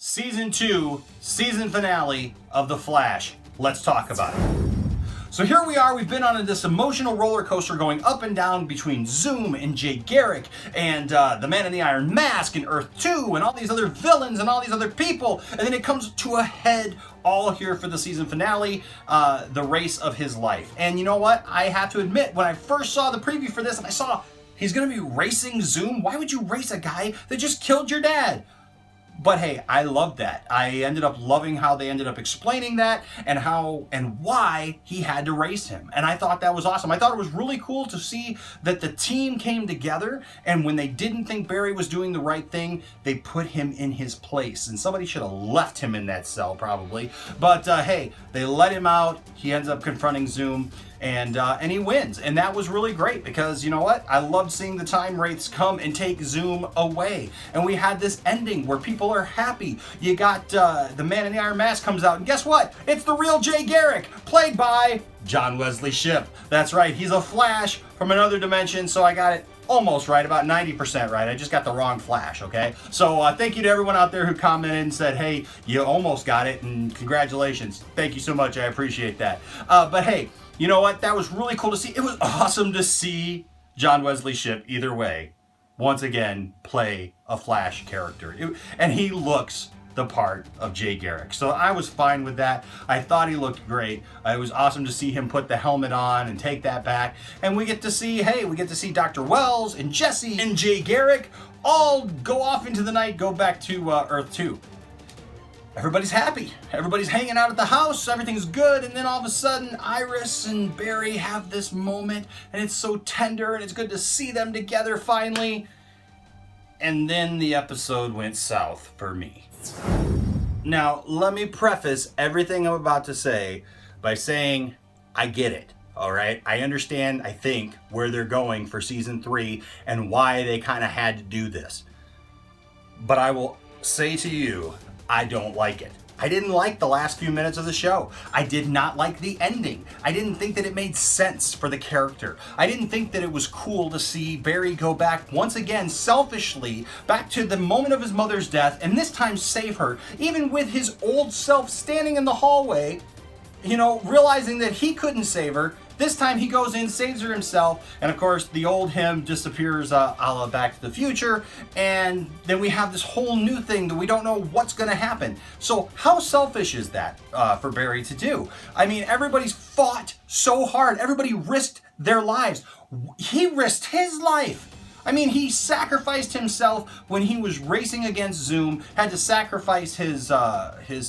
Season 2, season finale of The Flash. Let's talk about it. So here we are, we've been on this emotional roller coaster going up and down between Zoom and Jay Garrick and the Man in the Iron Mask and Earth 2 and all these other villains and all these other people. And then it comes to a head all here for the season finale, the race of his life. And you know what? I have to admit, when I first saw the preview for this and I saw he's going to be racing Zoom, why would you race a guy that just killed your dad? But hey, I loved that. I ended up loving how they ended up explaining that and how and why he had to race him. And I thought that was awesome. I thought it was really cool to see that the team came together, and when they didn't think Barry was doing the right thing, they put him in his place. And somebody should have left him in that cell probably. But hey, they let him out. He ends up confronting Zoom. And he wins. And that was really great because, you know what? I loved seeing the time wraiths come and take Zoom away. And we had this ending where people are happy. You got the Man in the Iron Mask comes out, and guess what? It's the real Jay Garrick, played by John Wesley Shipp. That's right, he's a Flash from another dimension, so I got it almost right, about 90% right. I just got the wrong Flash, okay? So thank you to everyone out there who commented and said, hey, you almost got it, and congratulations. Thank you so much, I appreciate that. But hey, you know what? That was really cool to see. It was awesome to see John Wesley Shipp, either way, once again, play a Flash character. And he looks the part of Jay Garrick. So I was fine with that. I thought he looked great. It was awesome to see him put the helmet on and take that back. And we get to see, hey, we get to see Dr. Wells and Jesse and Jay Garrick all go off into the night, go back to Earth 2. Everybody's happy. Everybody's hanging out at the house. Everything's good. And then all of a sudden, Iris and Barry have this moment. And it's so tender. And it's good to see them together finally. And then the episode went south for me. Now, let me preface everything I'm about to say by saying I get it. All right. I understand, I think, where they're going for season 3 and why they kind of had to do this. But I will say to you, I don't like it. I didn't like the last few minutes of the show. I did not like the ending. I didn't think that it made sense for the character. I didn't think that it was cool to see Barry go back once again, selfishly, back to the moment of his mother's death, and this time save her, even with his old self standing in the hallway, you know, realizing that he couldn't save her. This time he goes in, saves her himself, and of course the old him disappears a la Back to the Future, and then we have this whole new thing that we don't know what's going to happen. So how selfish is that for Barry to do? I mean, everybody's fought so hard. Everybody risked their lives. He risked his life. I mean, he sacrificed himself when he was racing against Zoom, had to sacrifice his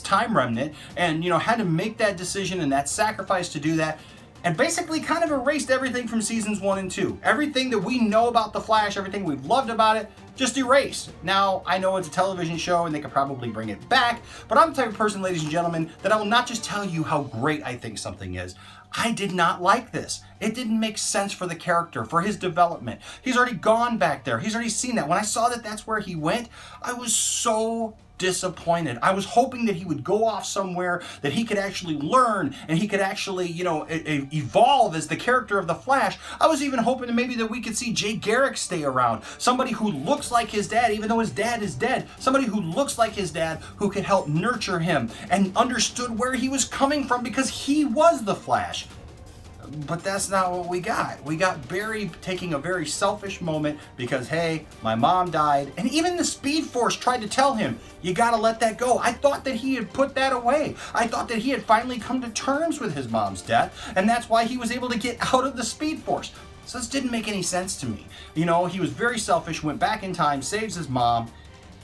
time remnant, and, you know, had to make that decision and that sacrifice to do that. And basically kind of erased everything from seasons 1 and 2. Everything that we know about The Flash, everything we've loved about it, just erased. Now, I know it's a television show and they could probably bring it back, but I'm the type of person, ladies and gentlemen, that I will not just tell you how great I think something is. I did not like this. It didn't make sense for the character, for his development. He's already gone back there. He's already seen that. When I saw that that's where he went, I was so disappointed. I was hoping that he would go off somewhere, that he could actually learn and he could actually, you know, evolve as the character of the Flash. I was even hoping that maybe that we could see Jay Garrick stay around. Somebody who looks like his dad, even though his dad is dead. Somebody who looks like his dad who could help nurture him and understood where he was coming from because he was the Flash. But that's not what we got. We got Barry taking a very selfish moment because, hey, my mom died. And even the Speed Force tried to tell him, you gotta let that go. I thought that he had put that away. I thought that he had finally come to terms with his mom's death. And that's why he was able to get out of the Speed Force. So this didn't make any sense to me. You know, he was very selfish, went back in time, saves his mom,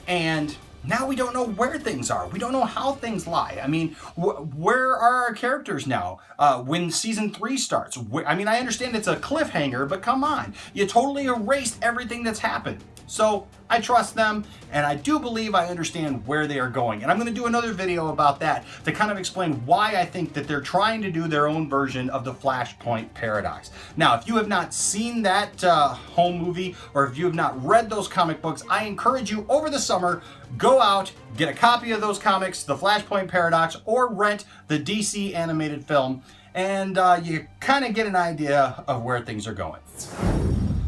and now we don't know where things are. We don't know how things lie. I mean, where are our characters now when season 3 starts? I mean, I understand it's a cliffhanger, but come on. You totally erased everything that's happened. So I trust them, and I do believe I understand where they are going. And I'm going to do another video about that to kind of explain why I think that they're trying to do their own version of the Flashpoint paradox. Now, if you have not seen that home movie, or if you have not read those comic books, I encourage you over the summer, go out, get a copy of those comics, the Flashpoint Paradox, or rent the DC animated film, and you kind of get an idea of where things are going.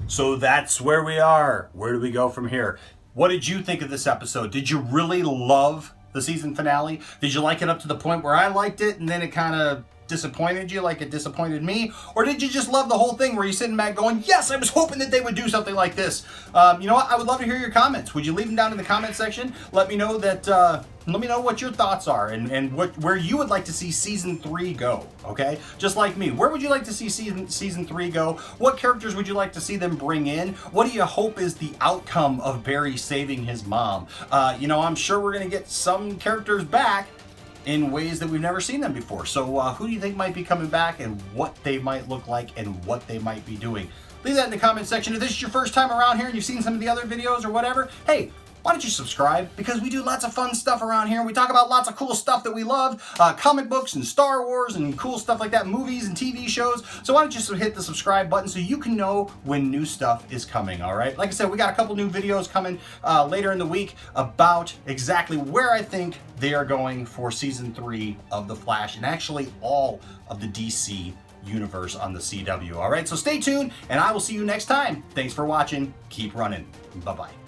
So that's where we are. Where do we go from here? What did you think of this episode? Did you really love the season finale? Did you like it up to the point where I liked it and then it kind of disappointed you like it disappointed me? Or did you just love the whole thing where you're sitting back going, yes, I was hoping that they would do something like this? You know what? I would love to hear your comments. Would you leave them down in the comment section? Let me know that, let me know what your thoughts are and where you would like to see season 3 go, okay? Just like me. Where would you like to see season 3 go? What characters would you like to see them bring in? What do you hope is the outcome of Barry saving his mom? You know, I'm sure we're going to get some characters back in ways that we've never seen them before. So who do you think might be coming back and what they might look like and what they might be doing? Leave that in the comment section. If this is your first time around here and you've seen some of the other videos or whatever, hey, why don't you subscribe? Because we do lots of fun stuff around here. We talk about lots of cool stuff that we love, comic books and Star Wars and cool stuff like that, movies and TV shows. So why don't you hit the subscribe button so you can know when new stuff is coming, all right? Like I said, we got a couple new videos coming later in the week about exactly where I think they are going for season 3 of The Flash and actually all of the DC universe on the CW, all right? So stay tuned and I will see you next time. Thanks for watching. Keep running. Bye-bye.